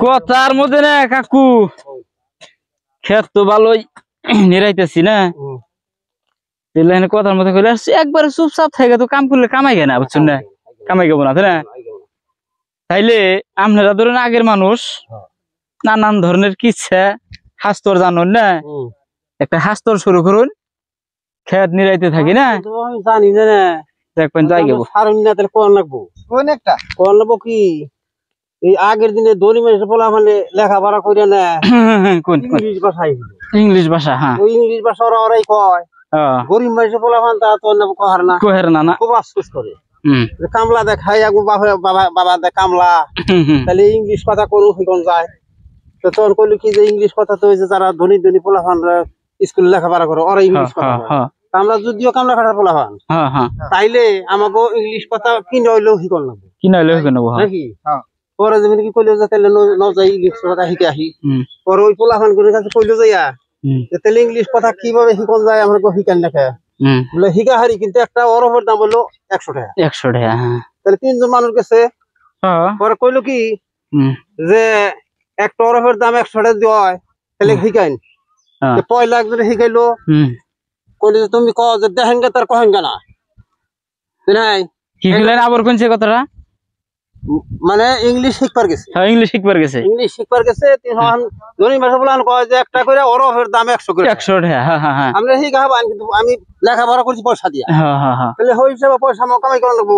কথার মধ্যে না কাকু ক্ষেত তো ভালোই নিরাইতেছি না কথার মধ্যে কইলে একবারে চুপচাপ থাকে তো কাম করলে কামাই গে না বুঝছেন না কামাই গেবো না তাই না তাইলে আপনারা ধরেন আগের মানুষ নানান ধরনের কিচ্ছা হাস্তর জানুন না একটা হাস্তর শুরু করুন ক্ষেত নিরাইতে থাকি না জানি না দেখবেন যাই গেবো কোন লাগবো কোন লাগবো কি এই আগের দিনে ধনী মানুষ বলা মানে লেখাপড়া করে না ইংলিশ ভাষায় ইংলিশ ভাষা হ্যাঁ ওই ইংলিশ ভাষা ওরাই কয় গরিব মানুষ বলা মানে তা তো কহার না খুব আফসোস করে কামলা দেখাই বাবা দেখ কামলা তাহলে ইংলিশ কথা কোনো শিখন যায় তো তখন কইলো কি যে ইংলিশ কথা তো যারা ধনী ধনী পোলাফানরা স্কুলে লেখাপড়া করে ওরা ইংলিশ কথা আমরা যদিও কামলা খাটার পোলাফান তাইলে আমাকে ইংলিশ কথা কিনে হইলেও শিখন লাগবে নাকি পরে যেমন কি কইলো যে তাহলে নজাই ইংলিশ কথা শিখে আহি পরে ওই পোলাফান গুলোর কাছে কইলো যাইয়া তাহলে ইংলিশ কথা কিভাবে শিখন যায় আমরা শিখান লেখা বলে শিখা হারি কিন্তু একটা অরফের দাম বললো 100 টাকা 100 টাকা তাহলে 3 জন মানুষ গেছে পরে কইলো কি যে একটা অরফের দাম 100 টাকা দেওয়া তাহলে শিখাইন পয়লা একজনে শিখাইলো কইলো যে তুমি কও যে দেখেনগা তার কহেনগা না নাই কি কইলেন আবার কোন সে কথাটা মানে ইংলিশ শিখবার গেছে ইংলিশ শিখবার গেছে ধনী ভাষা বলান কয় যে একটা করে অরফের দাম 100 করে 100 টাকা হ্যাঁ আমরা শিখাবো কিন্তু আমি লেখাপড়া করছি পয়সা দিয়া তাহলে ওই হিসাবে পয়সা আমার কামাই করা লাগবো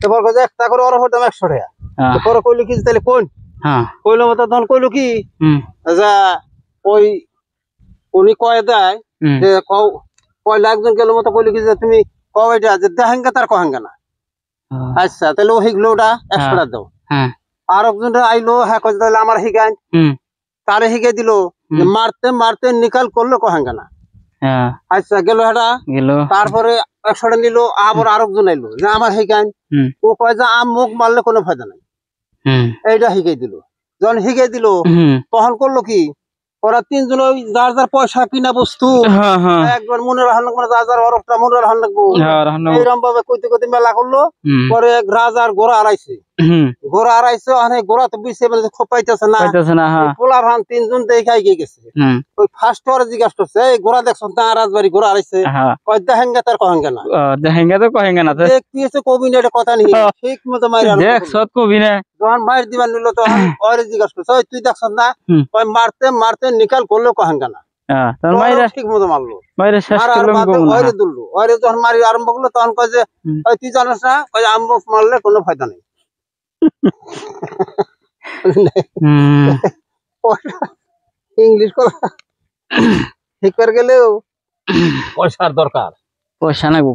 তারপর কয় যে একটা করে অরফের দাম 100 টাকা তারপরে কইলো কি তাহলে কোন কইলো মতো তখন কইলো কি যে ওই উনি কয় দেয় যে পয়লা একজন গেল মতো কইলো কি যে তুমি কও এটা যে দেহেঙ্গা তার কহেঙ্গা না আচ্ছা তাহলে ও শিখলো ওটা 100 টাকা দাও আর একজন আইলো হ্যাঁ কয় তাহলে আমার শিখাই তারে শিখাই দিল যে মারতে মারতে নিকাল করলো কহেঙ্গা না আচ্ছা গেল এটা তারপরে 100 টাকা নিল আবার আরেকজন আইলো যে আমার শিখাই ও কয় যে মুখ মারলে কোনো ফায়দা নাই এইটা শিখাই দিল যখন শিখাই দিল তখন করলো কি ওরা 3 জন ওই যার যার পয়সা কিনা বস্তু একবার মনে রাখান লাগবে যার যার অরফটা মনে রাখান লাগবো এইরকম ভাবে কইতে কইতে মেলা করলো পরে এক রাজার ঘোড়া আড়াইছে অনেক ঘোড়া তো বুঝছে মানে খুব পাইতেছে না পোলা ভান 3 জন দেখাই গেছে ওই ফার্স্ট ওরে জিজ্ঞাসা করছে এই ঘোড়া দেখছ না রাজবাড়ি ঘোড়া আড়াইছে কয় দেহেঙ্গা তার কহেঙ্গা না দেহেঙ্গা তো কহেঙ্গা না কি হচ্ছে কবি না এটা কথা নেই ঠিক মতো মাইরা দেখ সত কবি না যখন মাইর দিবার নিল তখন ওরে জিজ্ঞাসা করছে তুই দেখছ না কয় মারতে মারতে নিকাল করলো কহেঙ্গা না ঠিক মতো মারলো ওরে যখন মারি আরম্ভ করলো তখন কয় যে তুই জানিস না কয় আমুক মারলে কোনো ফায়দা নেই ইংলিশ কথা শিখবার গেলেও পয়সার দরকার পয়সা নাগবো